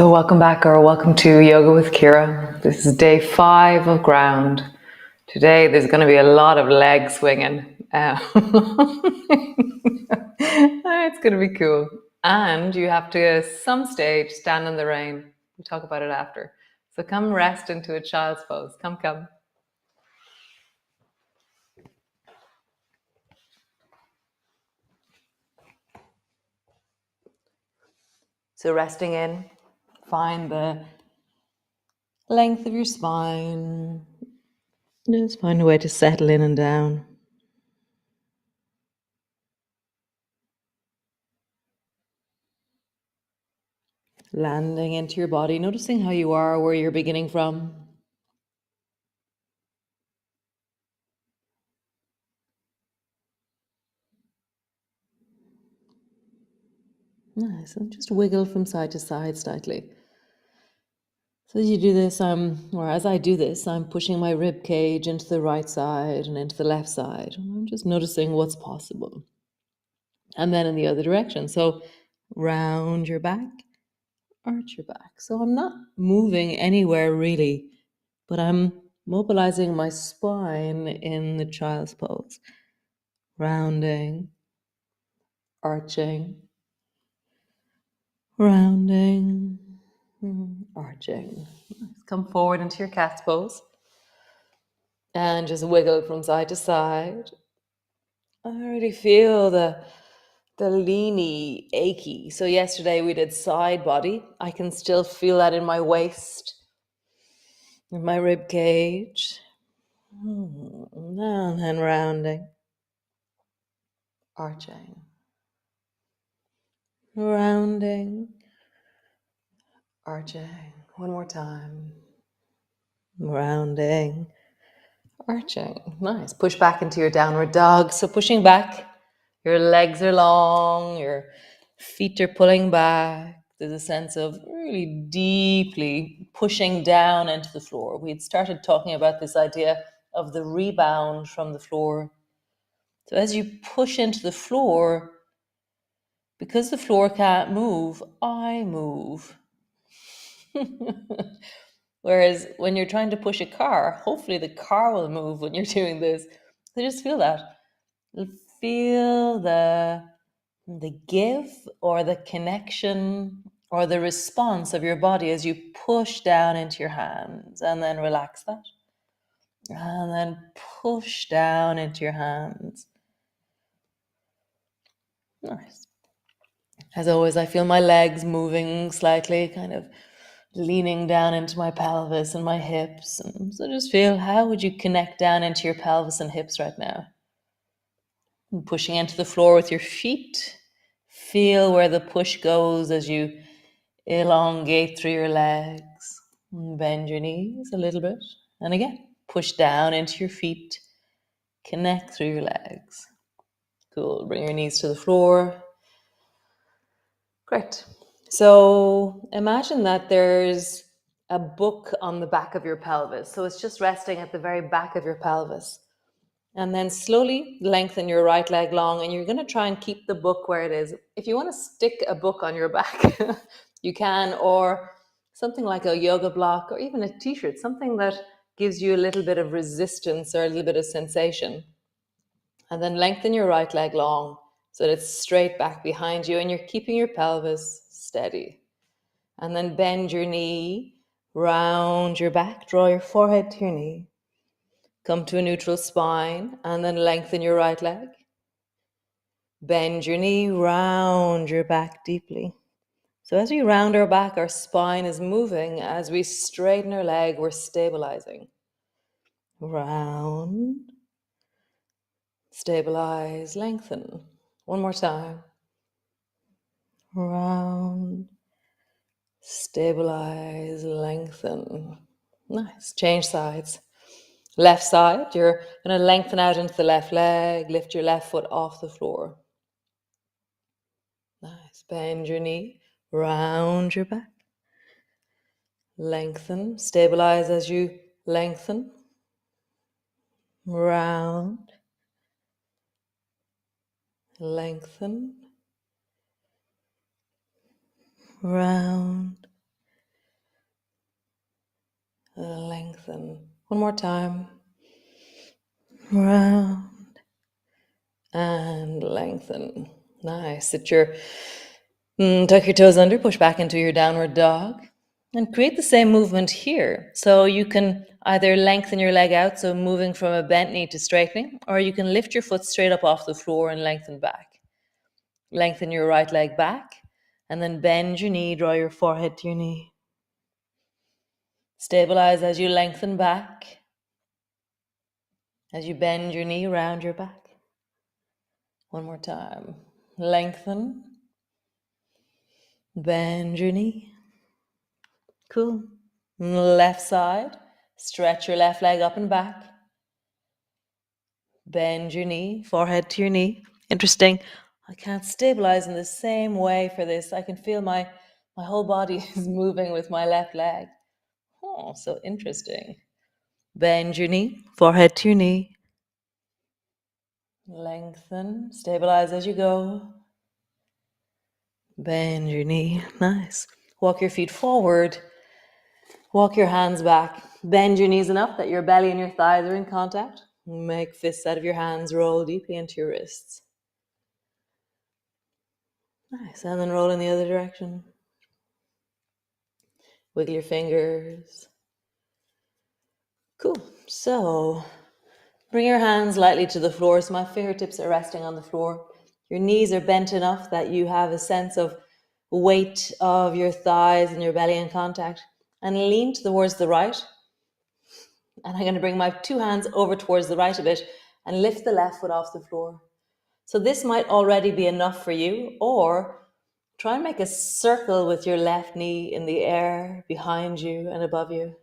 So welcome back, or welcome to Yoga with Ciara. This is day 5 of ground. Today there's going to be a lot of leg swinging. It's going to be cool. And you have to, at some stage, stand in the rain. We'll talk about it after. So come rest into a child's pose. Come. So resting in, find the length of your spine. Just find a way to settle in and down. Landing into your body, noticing how you are, where you're beginning from. Nice, and just wiggle from side to side slightly. So as you do this, as I do this, I'm pushing my rib cage into the right side and into the left side. And I'm just noticing what's possible. And then in the other direction. So round your back, arch your back. So I'm not moving anywhere really, but I'm mobilizing my spine in the child's pose. Rounding, arching, rounding, arching. Come forward into your cat's pose and just wiggle from side to side. I already feel the leany, achy. So yesterday we did side body. I can still feel that in my waist, in my rib cage. And then rounding, arching, rounding, arching. One more time. Rounding, arching. Nice. Push back into your downward dog. So pushing back, your legs are long, your feet are pulling back. There's a sense of really deeply pushing down into the floor. We had started talking about this idea of the rebound from the floor. So as you push into the floor, because the floor can't move, I move. Whereas when you're trying to push a car, hopefully the car will move when you're doing this. So just feel that. Feel the give or the connection or the response of your body as you push down into your hands, and then relax that. And then push down into your hands. Nice. As always, I feel my legs moving slightly, kind of leaning down into my pelvis and my hips. And so just feel, how would you connect down into your pelvis and hips right now? And pushing into the floor with your feet. Feel where the push goes as you elongate through your legs. Bend your knees a little bit. And again, push down into your feet. Connect through your legs. Cool. Bring your knees to the floor. Great. So imagine that there's a book on the back of your pelvis. So it's just resting at the very back of your pelvis. And then slowly lengthen your right leg long, and you're going to try and keep the book where it is. If you want to stick a book on your back, you can, or something like a yoga block, or even a t-shirt, something that gives you a little bit of resistance or a little bit of sensation. And then lengthen your right leg long so that it's straight back behind you and you're keeping your pelvis steady. And then bend your knee, round your back, draw your forehead to your knee. Come to a neutral spine and then lengthen your right leg. Bend your knee, round your back deeply. So as we round our back, our spine is moving. As we straighten our leg, we're stabilizing. Round, stabilize, lengthen. One more time. Round, stabilize, lengthen. Nice. Change sides. Left side, you're going to lengthen out into the left leg, lift your left foot off the floor. Nice. Bend your knee, round your back. Lengthen, stabilize as you lengthen. Round, lengthen, round, Lengthen. One more time. Round and lengthen. Nice. Tuck your toes under, push back into your downward dog, and create the same movement here. So you can either lengthen your leg out, so moving from a bent knee to straightening, or you can lift your foot straight up off the floor and lengthen back. Lengthen your right leg back, and then bend your knee, draw your forehead to your knee. Stabilize as you lengthen back, as you bend your knee around your back. One more time. Lengthen, bend your knee. Cool. Left side, stretch your left leg up and back. Bend your knee, forehead to your knee. Interesting. I can't stabilize in the same way for this. I can feel my whole body is moving with my left leg. Oh, so interesting. Bend your knee, forehead to your knee. Lengthen, stabilize as you go. Bend your knee. Nice. Walk your feet forward. Walk your hands back. Bend your knees enough that your belly and your thighs are in contact. Make fists out of your hands. Roll deeply into your wrists. Nice. And then roll in the other direction. Wiggle your fingers. Cool. So bring your hands lightly to the floor so my fingertips are resting on the floor. Your knees are bent enough that you have a sense of weight of your thighs and your belly in contact. And lean towards the right. And I'm going to bring my two hands over towards the right a bit and lift the left foot off the floor. So this might already be enough for you, or try and make a circle with your left knee in the air behind you and above you.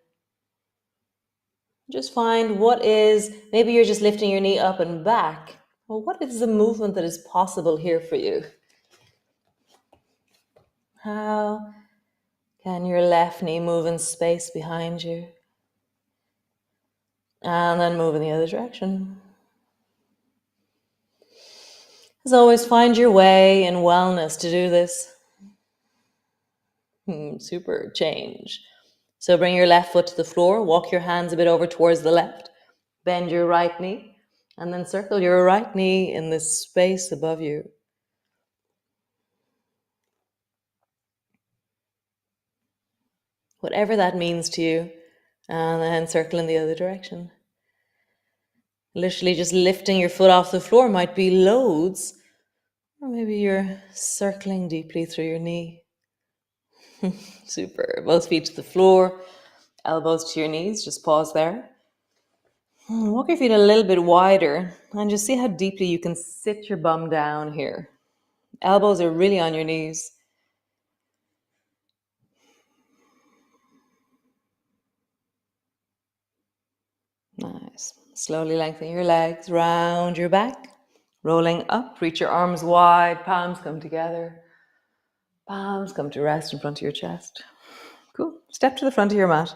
Just find what is, maybe you're just lifting your knee up and back. Well, what is the movement that is possible here for you? How can your left knee move in space behind you? And then move in the other direction. As always, find your way in wellness to do this. Super. Change. So bring your left foot to the floor, walk your hands a bit over towards the left, bend your right knee, and then circle your right knee in this space above you. Whatever that means to you, and then circle in the other direction. Literally just lifting your foot off the floor might be loads, or maybe you're circling deeply through your knee. Super. Both feet to the floor, elbows to your knees. Just pause there. Walk your feet a little bit wider and just see how deeply you can sit your bum down here. Elbows are really on your knees. Nice. Slowly lengthen your legs, round your back, rolling up, reach your arms wide, palms come together. Palms come to rest in front of your chest. Cool. Step to the front of your mat.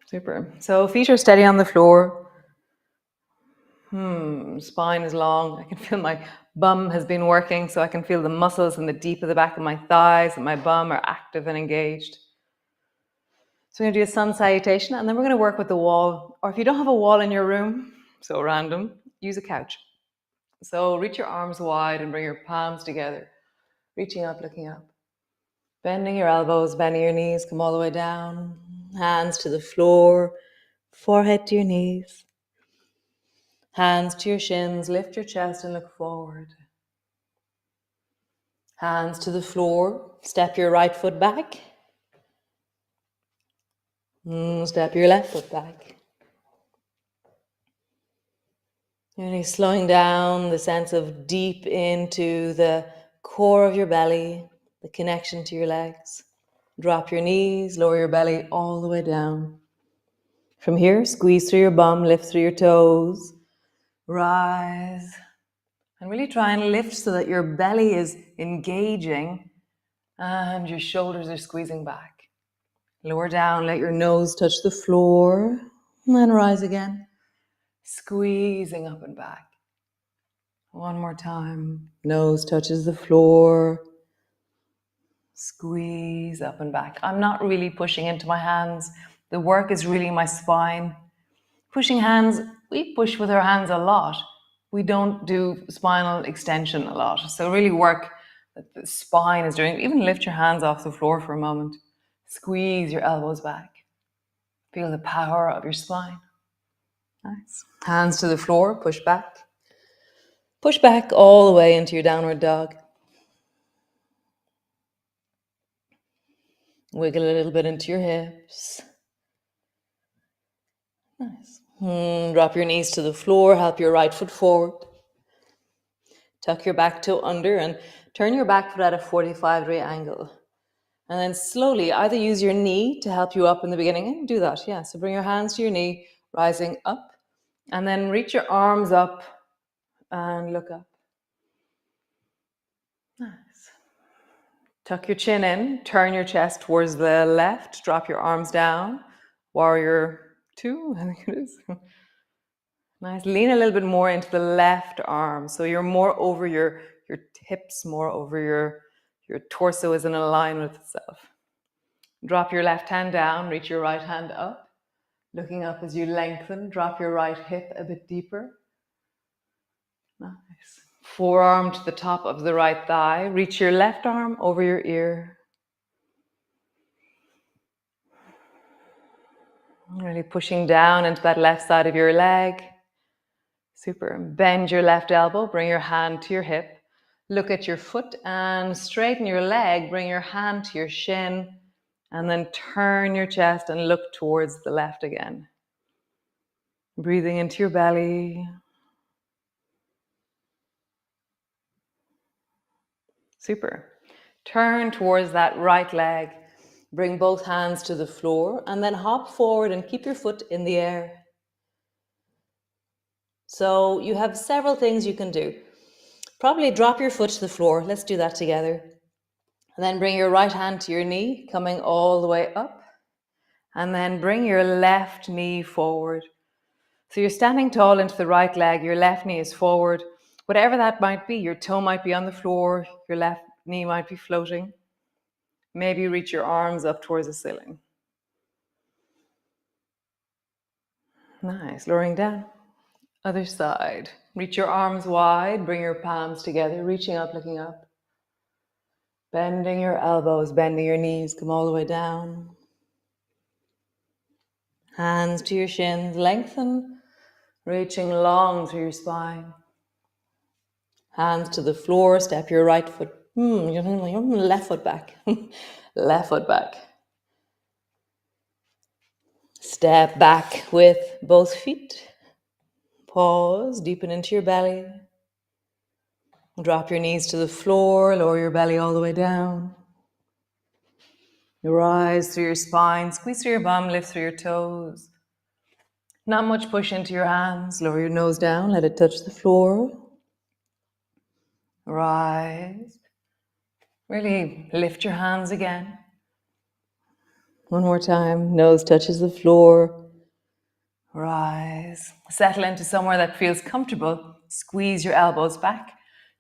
Super. So feet are steady on the floor. Spine is long. I can feel my bum has been working, so I can feel the muscles in the deep of the back of my thighs and my bum are active and engaged. So we're going to do a sun salutation, and then we're going to work with the wall. Or if you don't have a wall in your room, so random, use a couch. So reach your arms wide and bring your palms together. Reaching up, looking up. Bending your elbows, bending your knees, come all the way down. Hands to the floor, forehead to your knees. Hands to your shins, lift your chest and look forward. Hands to the floor, step your right foot back. Step your left foot back. Really slowing down the sense of deep into the core of your belly, the connection to your legs. Drop your knees, lower your belly all the way down. From here, squeeze through your bum, lift through your toes, rise. And really try and lift so that your belly is engaging and your shoulders are squeezing back. Lower down, let your nose touch the floor, and then rise again. Squeezing up and back. One more time. Nose touches the floor. Squeeze up and back. I'm not really pushing into my hands. The work is really my spine. Pushing hands, we push with our hands a lot. We don't do spinal extension a lot. So really work that the spine is doing. Even lift your hands off the floor for a moment. Squeeze your elbows back. Feel the power of your spine. Nice. Hands to the floor, push back. Push back all the way into your downward dog. Wiggle a little bit into your hips. Nice. Drop your knees to the floor, help your right foot forward. Tuck your back toe under and turn your back foot at a 45-degree angle. And then slowly either use your knee to help you up in the beginning, and do that, yeah. So bring your hands to your knee, rising up, and then reach your arms up and look up. Nice. Tuck your chin in, turn your chest towards the left, drop your arms down, warrior 2, I think it is. Nice, lean a little bit more into the left arm. So you're more over your hips, more over your torso is in alignment with itself. Drop your left hand down, reach your right hand up. Looking up as you lengthen, drop your right hip a bit deeper. Nice. Forearm to the top of the right thigh. Reach your left arm over your ear. Really pushing down into that left side of your leg. Super. Bend your left elbow, bring your hand to your hip. Look at your foot and straighten your leg. Bring your hand to your shin and then turn your chest and look towards the left again. Breathing into your belly. Super. Turn towards that right leg. Bring both hands to the floor and then hop forward and keep your foot in the air. So you have several things you can do. Probably drop your foot to the floor. Let's do that together. And then bring your right hand to your knee, coming all the way up. And then bring your left knee forward. So you're standing tall into the right leg, your left knee is forward. Whatever that might be, your toe might be on the floor, your left knee might be floating. Maybe reach your arms up towards the ceiling. Nice, lowering down. Other side. Reach your arms wide, bring your palms together, reaching up, looking up. Bending your elbows, bending your knees, come all the way down. Hands to your shins, lengthen, reaching long through your spine. Hands to the floor, step your right foot, your left foot back. Left foot back. Step back with both feet. Pause, deepen into your belly. Drop your knees to the floor, lower your belly all the way down. Rise through your spine, squeeze through your bum, lift through your toes. Not much push into your hands. Lower your nose down, let it touch the floor. Rise. Really lift your hands again. One more time, nose touches the floor. Rise. Settle into somewhere that feels comfortable. Squeeze your elbows back.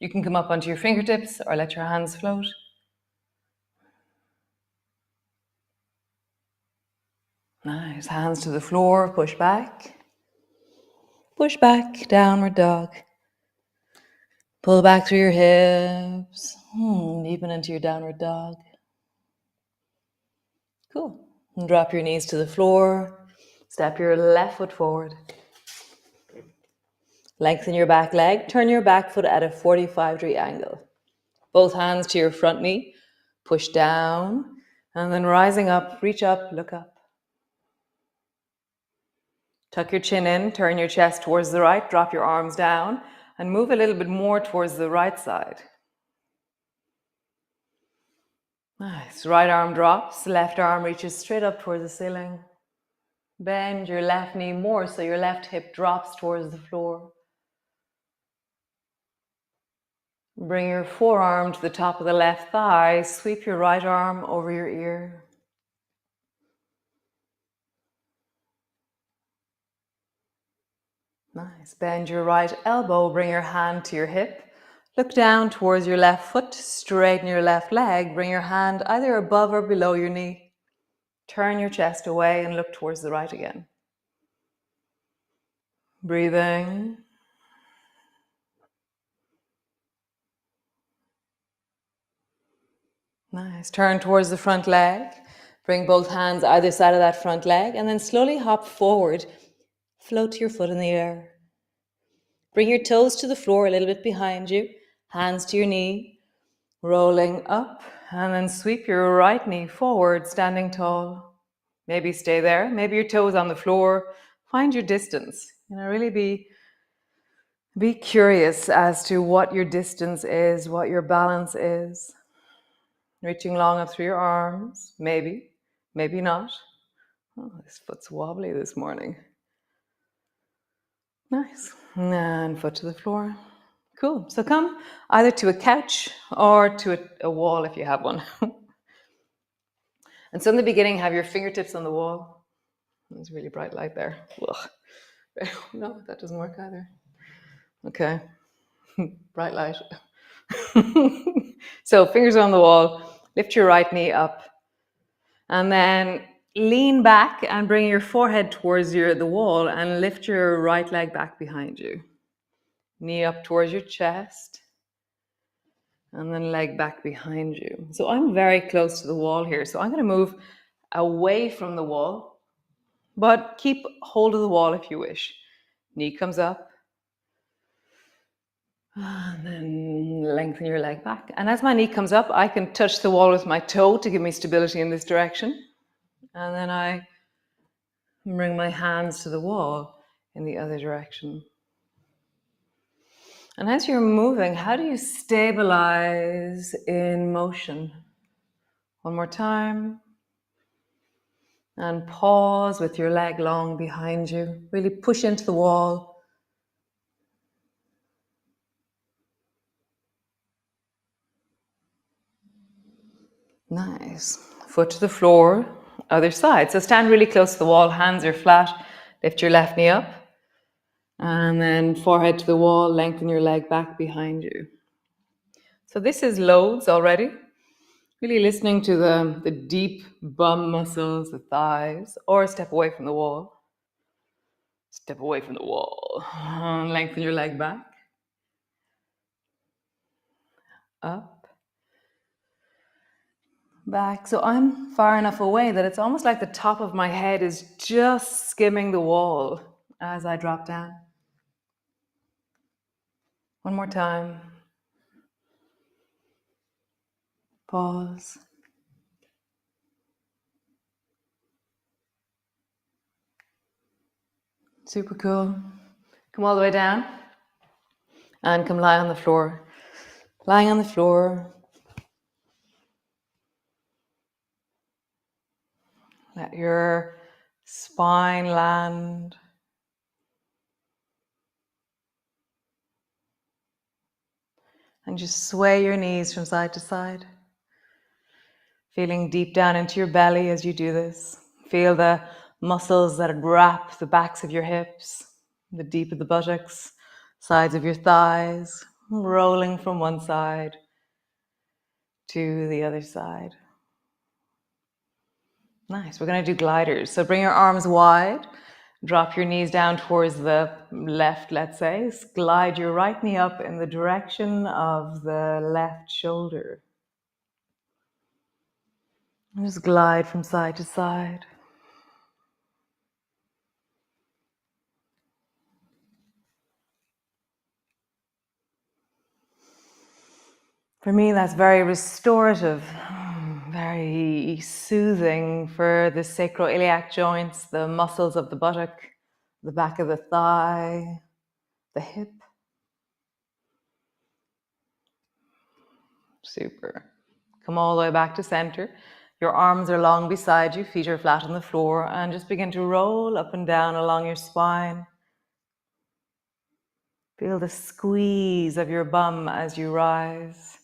You can come up onto your fingertips or let your hands float. Nice. Hands to the floor, push back. Push back, downward dog. Pull back through your hips. Deepen into your downward dog. Cool. And drop your knees to the floor. Step your left foot forward. Lengthen your back leg. Turn your back foot at a 45-degree angle. Both hands to your front knee. Push down. And then rising up, reach up, look up. Tuck your chin in, turn your chest towards the right, drop your arms down, and move a little bit more towards the right side. Nice. Right arm drops, left arm reaches straight up towards the ceiling. Bend your left knee more so your left hip drops towards the floor. Bring your forearm to the top of the left thigh, sweep your right arm over your ear. Nice. Bend your right elbow, bring your hand to your hip. Look down towards your left foot, straighten your left leg, bring your hand either above or below your knee. Turn your chest away and look towards the right again. Breathing. Nice. Turn towards the front leg. Bring both hands either side of that front leg and then slowly hop forward. Float your foot in the air. Bring your toes to the floor a little bit behind you. Hands to your knee. Rolling up and then sweep your right knee forward, standing tall. Maybe stay there. Maybe your toes on the floor. Find your distance. Really be curious as to what your distance is, what your balance is. Reaching long up through your arms, maybe not. Oh, this foot's wobbly this morning. Nice. And foot to the floor. Cool. So come either to a couch or to a wall if you have one. And so in the beginning, have your fingertips on the wall. There's a really bright light there. Ugh. No, that doesn't work either. Okay. Bright light. So fingers on the wall. Lift your right knee up. And then lean back and bring your forehead towards the wall and lift your right leg back behind you. Knee up towards your chest. And then leg back behind you. So I'm very close to the wall here. So I'm going to move away from the wall, but keep hold of the wall if you wish. Knee comes up. And then lengthen your leg back. And as my knee comes up, I can touch the wall with my toe to give me stability in this direction. And then I bring my hands to the wall in the other direction. And as you're moving, how do you stabilize in motion? One more time. And pause with your leg long behind you. Really push into the wall. Nice. Foot to the floor, other side. So stand really close to the wall, hands are flat. Lift your left knee up. And then forehead to the wall, lengthen your leg back behind you. So this is loads already. Really listening to the deep bum muscles, the thighs, or step away from the wall. Step away from the wall. Lengthen your leg back. Up. Back. So I'm far enough away that it's almost like the top of my head is just skimming the wall as I drop down. One more time. Pause. Super cool. Come all the way down and come lie on the floor. Lying on the floor. Let your spine land. And just sway your knees from side to side. Feeling deep down into your belly as you do this. Feel the muscles that wrap the backs of your hips, the deep of the buttocks, sides of your thighs, rolling from one side to the other side. Nice. We're going to do gliders. So bring your arms wide. Drop your knees down towards the left, let's say. Glide your right knee up in the direction of the left shoulder. And just glide from side to side. For me, that's very restorative, very soothing for the sacroiliac joints, the muscles of the buttock, the back of the thigh, the hip. Super. Come all the way back to center. Your arms are long beside you, feet are flat on the floor, and just begin to roll up and down along your spine. Feel the squeeze of your bum as you rise.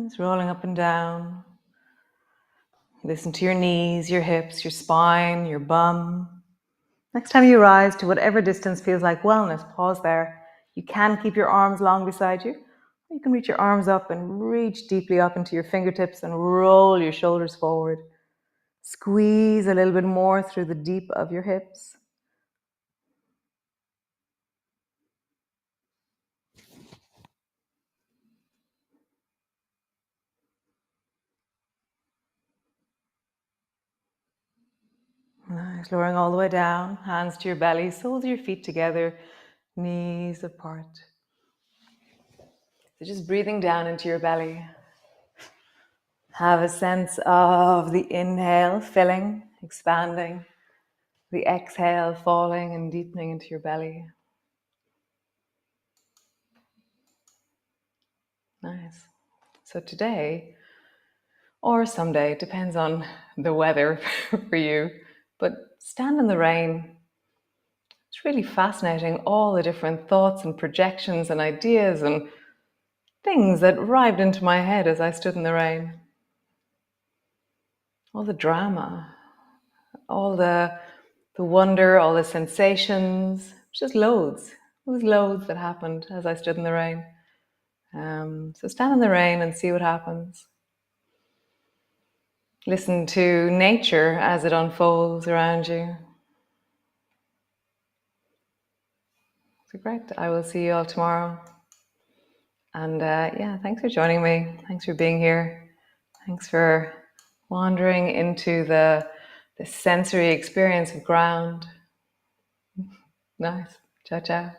Just rolling up and down. Listen to your knees, your hips, your spine, your bum. Next time you rise to whatever distance feels like wellness, pause there. You can keep your arms long beside you. Or you can reach your arms up and reach deeply up into your fingertips and roll your shoulders forward. Squeeze a little bit more through the deep of your hips. Nice, lowering all the way down, hands to your belly, soles of your feet together, knees apart. So just breathing down into your belly. Have a sense of the inhale filling, expanding, the exhale falling and deepening into your belly. Nice. So today, or someday, it depends on the weather for you, but stand in the rain. It's really fascinating, all the different thoughts and projections and ideas and things that arrived into my head as I stood in the rain. All the drama, all the wonder, all the sensations, just loads. It was loads that happened as I stood in the rain. So stand in the rain and see what happens. Listen to nature as it unfolds around you. So great. I will see you all tomorrow. And thanks for joining me. Thanks for being here. Thanks for wandering into the sensory experience of ground. Nice. Ciao, ciao.